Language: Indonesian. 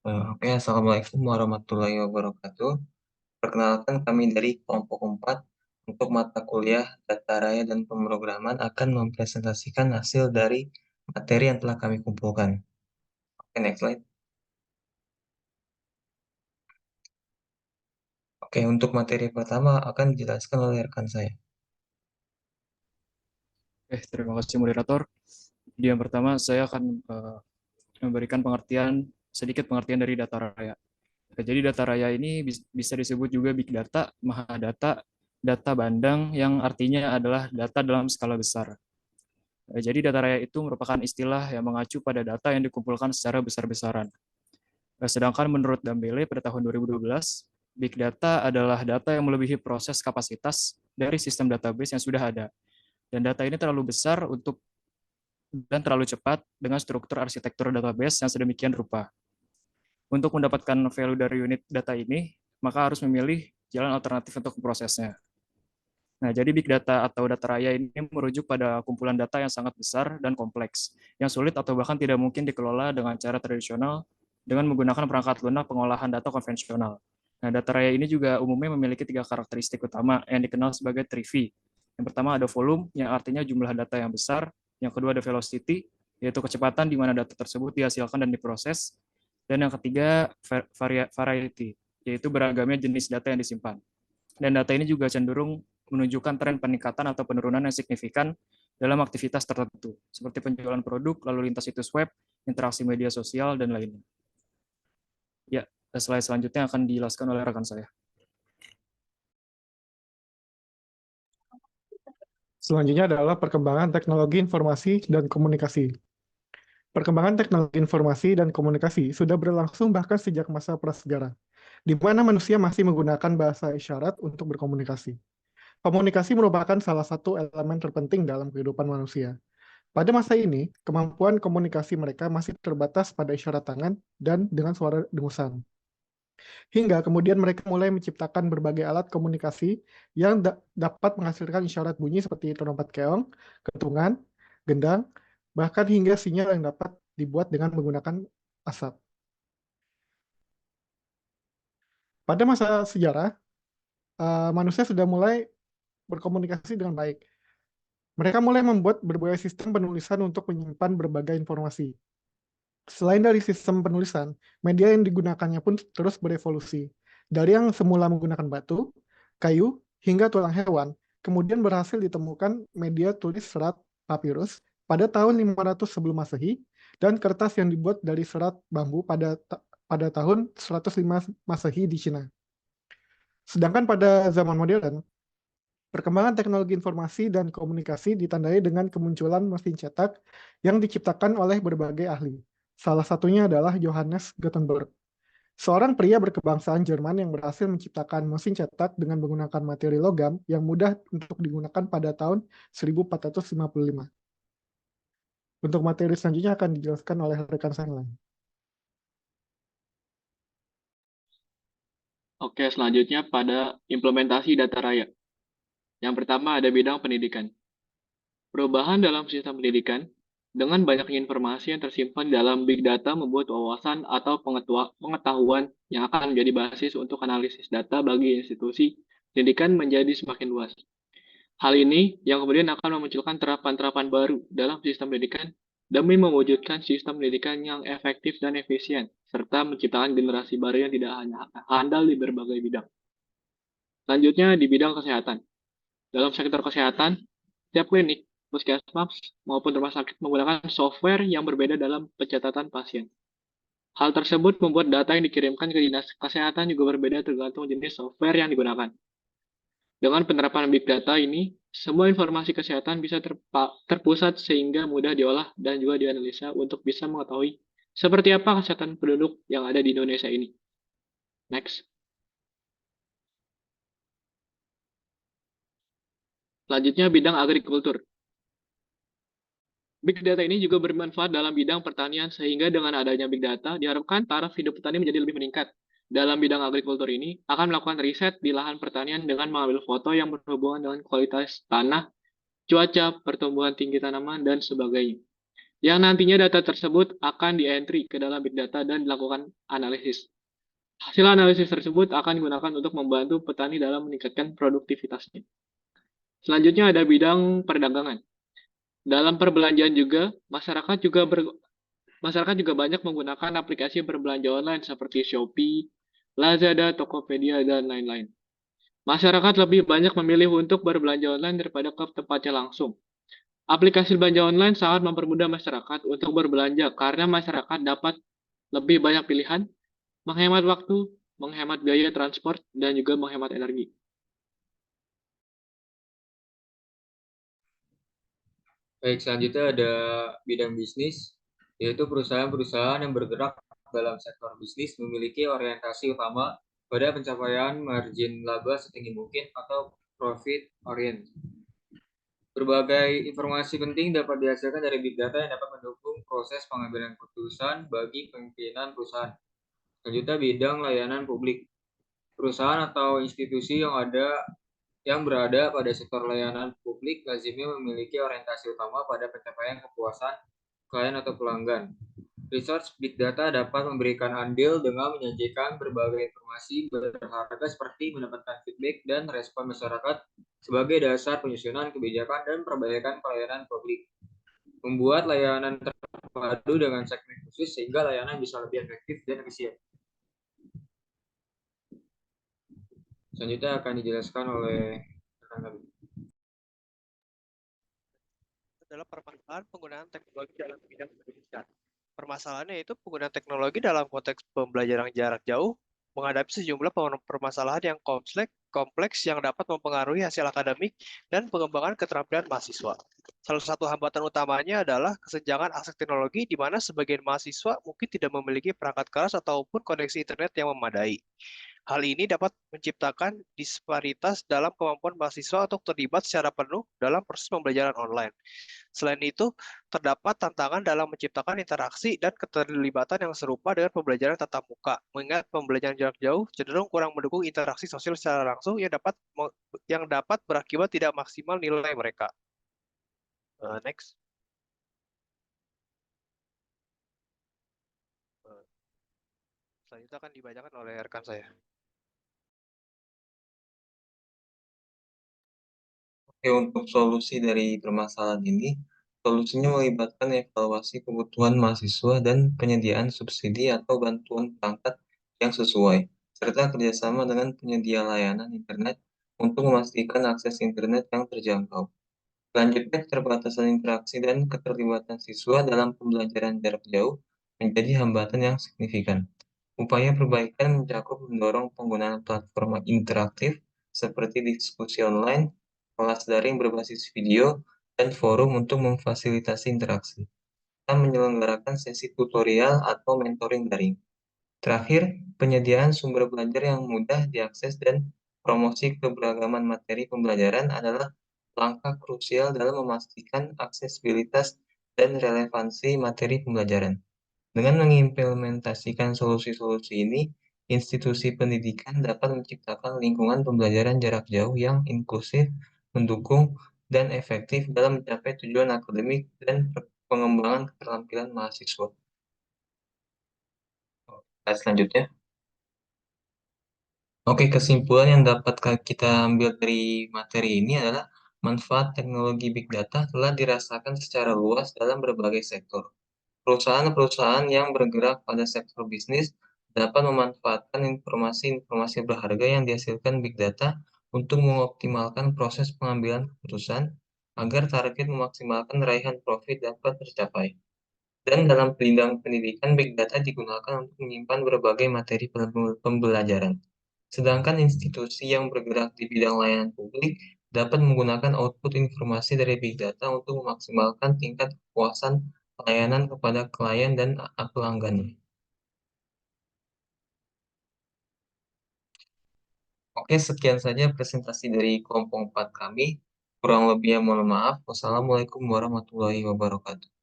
Oke, Assalamualaikum warahmatullahi wabarakatuh. Perkenalkan kami dari kelompok 4 untuk mata kuliah Data Raya dan Pemrograman akan mempresentasikan hasil dari materi yang telah kami kumpulkan. Oke, next slide. Oke, untuk materi pertama akan dijelaskan oleh rekan saya. Terima kasih moderator. Di yang pertama saya akan memberikan sedikit pengertian dari data raya. Jadi data raya ini bisa disebut juga big data, mahadata, data bandang yang artinya adalah data dalam skala besar. Jadi data raya itu merupakan istilah yang mengacu pada data yang dikumpulkan secara besar-besaran. Sedangkan menurut Dambele pada tahun 2012, big data adalah data yang melebihi proses kapasitas dari sistem database yang sudah ada. Dan data ini terlalu besar dan terlalu cepat dengan struktur arsitektur database yang sedemikian rupa. Untuk mendapatkan value dari unit data ini, maka harus memilih jalan alternatif untuk prosesnya. Nah, jadi big data atau data raya ini merujuk pada kumpulan data yang sangat besar dan kompleks, yang sulit atau bahkan tidak mungkin dikelola dengan cara tradisional dengan menggunakan perangkat lunak pengolahan data konvensional. Nah, data raya ini juga umumnya memiliki 3 karakteristik utama yang dikenal sebagai 3V. Yang pertama ada volume, yang artinya jumlah data yang besar. Yang kedua ada velocity, yaitu kecepatan di mana data tersebut dihasilkan dan diproses. Dan yang ketiga variety, yaitu beragamnya jenis data yang disimpan. Dan data ini juga cenderung menunjukkan tren peningkatan atau penurunan yang signifikan dalam aktivitas tertentu, seperti penjualan produk, lalu lintas situs web, interaksi media sosial, dan lainnya. Ya, slide selanjutnya akan dijelaskan oleh rekan saya. Selanjutnya adalah perkembangan teknologi informasi dan komunikasi. Perkembangan teknologi informasi dan komunikasi sudah berlangsung bahkan sejak masa prasejarah, di mana manusia masih menggunakan bahasa isyarat untuk berkomunikasi. Komunikasi merupakan salah satu elemen terpenting dalam kehidupan manusia. Pada masa ini, kemampuan komunikasi mereka masih terbatas pada isyarat tangan dan dengan suara dengusan. Hingga kemudian mereka mulai menciptakan berbagai alat komunikasi yang dapat menghasilkan isyarat bunyi seperti trompet keong, kentungan, gendang, bahkan hingga sinyal yang dapat dibuat dengan menggunakan asap. Pada masa sejarah, manusia sudah mulai berkomunikasi dengan baik. Mereka mulai membuat berbagai sistem penulisan untuk menyimpan berbagai informasi. Selain dari sistem penulisan, media yang digunakannya pun terus berevolusi. Dari yang semula menggunakan batu, kayu, hingga tulang hewan, kemudian berhasil ditemukan media tulis serat papirus pada tahun 500 sebelum Masehi, dan kertas yang dibuat dari serat bambu pada tahun 105 Masehi di Cina. Sedangkan pada zaman modern, perkembangan teknologi informasi dan komunikasi ditandai dengan kemunculan mesin cetak yang diciptakan oleh berbagai ahli. Salah satunya adalah Johannes Gutenberg, seorang pria berkebangsaan Jerman yang berhasil menciptakan mesin cetak dengan menggunakan materi logam yang mudah untuk digunakan pada tahun 1455. Untuk materi selanjutnya akan dijelaskan oleh rekan saya lain. Oke, selanjutnya pada implementasi data raya. Yang pertama ada bidang pendidikan. Perubahan dalam sistem pendidikan dengan banyaknya informasi yang tersimpan dalam big data membuat wawasan atau pengetahuan yang akan menjadi basis untuk analisis data bagi institusi pendidikan menjadi semakin luas. Hal ini yang kemudian akan memunculkan terapan-terapan baru dalam sistem pendidikan demi mewujudkan sistem pendidikan yang efektif dan efisien, serta menciptakan generasi baru yang tidak hanya handal di berbagai bidang. Selanjutnya di bidang kesehatan. Dalam sektor kesehatan, setiap klinik, puskesmas, maupun rumah sakit menggunakan software yang berbeda dalam pencatatan pasien. Hal tersebut membuat data yang dikirimkan ke dinas kesehatan juga berbeda tergantung jenis software yang digunakan. Dengan penerapan big data ini, semua informasi kesehatan bisa terpusat sehingga mudah diolah dan juga dianalisa untuk bisa mengetahui seperti apa kesehatan penduduk yang ada di Indonesia ini. Next. Selanjutnya bidang agrikultur. Big data ini juga bermanfaat dalam bidang pertanian sehingga dengan adanya big data diharapkan taraf hidup petani menjadi lebih meningkat. Dalam bidang agrikultur ini akan melakukan riset di lahan pertanian dengan mengambil foto yang berhubungan dengan kualitas tanah, cuaca, pertumbuhan tinggi tanaman, dan sebagainya. yang nantinya data tersebut akan di-entry ke dalam big data dan dilakukan analisis. Hasil analisis tersebut akan digunakan untuk membantu petani dalam meningkatkan produktivitasnya. Selanjutnya ada bidang perdagangan. Dalam perbelanjaan juga, masyarakat juga banyak menggunakan aplikasi berbelanja online seperti Shopee, Lazada, Tokopedia, dan lain-lain. Masyarakat lebih banyak memilih untuk berbelanja online daripada ke tempatnya langsung. Aplikasi belanja online sangat mempermudah masyarakat untuk berbelanja karena masyarakat dapat lebih banyak pilihan, menghemat waktu, menghemat biaya transport, dan juga menghemat energi. Baik, selanjutnya ada bidang bisnis, yaitu perusahaan-perusahaan yang bergerak dalam sektor bisnis memiliki orientasi utama pada pencapaian margin laba setinggi mungkin atau profit orient. Berbagai informasi penting dapat dihasilkan dari big data yang dapat mendukung proses pengambilan keputusan bagi pimpinan perusahaan. Selanjutnya bidang layanan publik. Perusahaan atau institusi yang berada pada sektor layanan publik lazimnya memiliki orientasi utama pada pencapaian kepuasan klien atau pelanggan. Research Big Data dapat memberikan andil dengan menyajikan berbagai informasi berharga seperti mendapatkan feedback dan respon masyarakat sebagai dasar penyusunan kebijakan dan perbaikan pelayanan publik. Membuat layanan terpadu dengan segmen khusus sehingga layanan bisa lebih efektif dan efisien. Selanjutnya akan dijelaskan oleh rekan kami. Adalah permasalahan penggunaan teknologi dalam bidang pendidikan. Permasalahannya itu penggunaan teknologi dalam konteks pembelajaran jarak jauh menghadapi sejumlah permasalahan yang kompleks yang dapat mempengaruhi hasil akademik dan pengembangan keterampilan mahasiswa. Salah satu hambatan utamanya adalah kesenjangan akses teknologi di mana sebagian mahasiswa mungkin tidak memiliki perangkat keras ataupun koneksi internet yang memadai. Hal ini dapat menciptakan disparitas dalam kemampuan mahasiswa untuk terlibat secara penuh dalam proses pembelajaran online. Selain itu, terdapat tantangan dalam menciptakan interaksi dan keterlibatan yang serupa dengan pembelajaran tatap muka, mengingat pembelajaran jarak jauh cenderung kurang mendukung interaksi sosial secara langsung yang dapat berakibat tidak maksimal nilai mereka. Next. Selanjutnya akan dibacakan oleh rekan saya. Oke, untuk solusi dari permasalahan ini, solusinya melibatkan evaluasi kebutuhan mahasiswa dan penyediaan subsidi atau bantuan perangkat yang sesuai, serta kerjasama dengan penyedia layanan internet untuk memastikan akses internet yang terjangkau. Selanjutnya, keterbatasan interaksi dan keterlibatan siswa dalam pembelajaran jarak jauh menjadi hambatan yang signifikan. Upaya perbaikan mencakup mendorong penggunaan platform interaktif seperti diskusi online, kelas daring berbasis video, dan forum untuk memfasilitasi interaksi, dan menyelenggarakan sesi tutorial atau mentoring daring. Terakhir, penyediaan sumber belajar yang mudah diakses dan promosi keberagaman materi pembelajaran adalah langkah krusial dalam memastikan aksesibilitas dan relevansi materi pembelajaran. Dengan mengimplementasikan solusi-solusi ini, institusi pendidikan dapat menciptakan lingkungan pembelajaran jarak jauh yang inklusif, mendukung, dan efektif dalam mencapai tujuan akademik dan pengembangan keterampilan mahasiswa. Selanjutnya. Oke, kesimpulan yang dapat kita ambil dari materi ini adalah manfaat teknologi Big Data telah dirasakan secara luas dalam berbagai sektor. Perusahaan-perusahaan yang bergerak pada sektor bisnis dapat memanfaatkan informasi-informasi berharga yang dihasilkan Big Data untuk mengoptimalkan proses pengambilan keputusan agar target memaksimalkan raihan profit dapat tercapai. Dan dalam bidang pendidikan, Big Data digunakan untuk menyimpan berbagai materi pembelajaran. Sedangkan institusi yang bergerak di bidang layanan publik dapat menggunakan output informasi dari Big Data untuk memaksimalkan tingkat kepuasan layanan kepada klien dan pelanggannya. Oke, sekian saja presentasi dari kelompok 4 kami. Kurang lebihnya mohon maaf. Wassalamualaikum warahmatullahi wabarakatuh.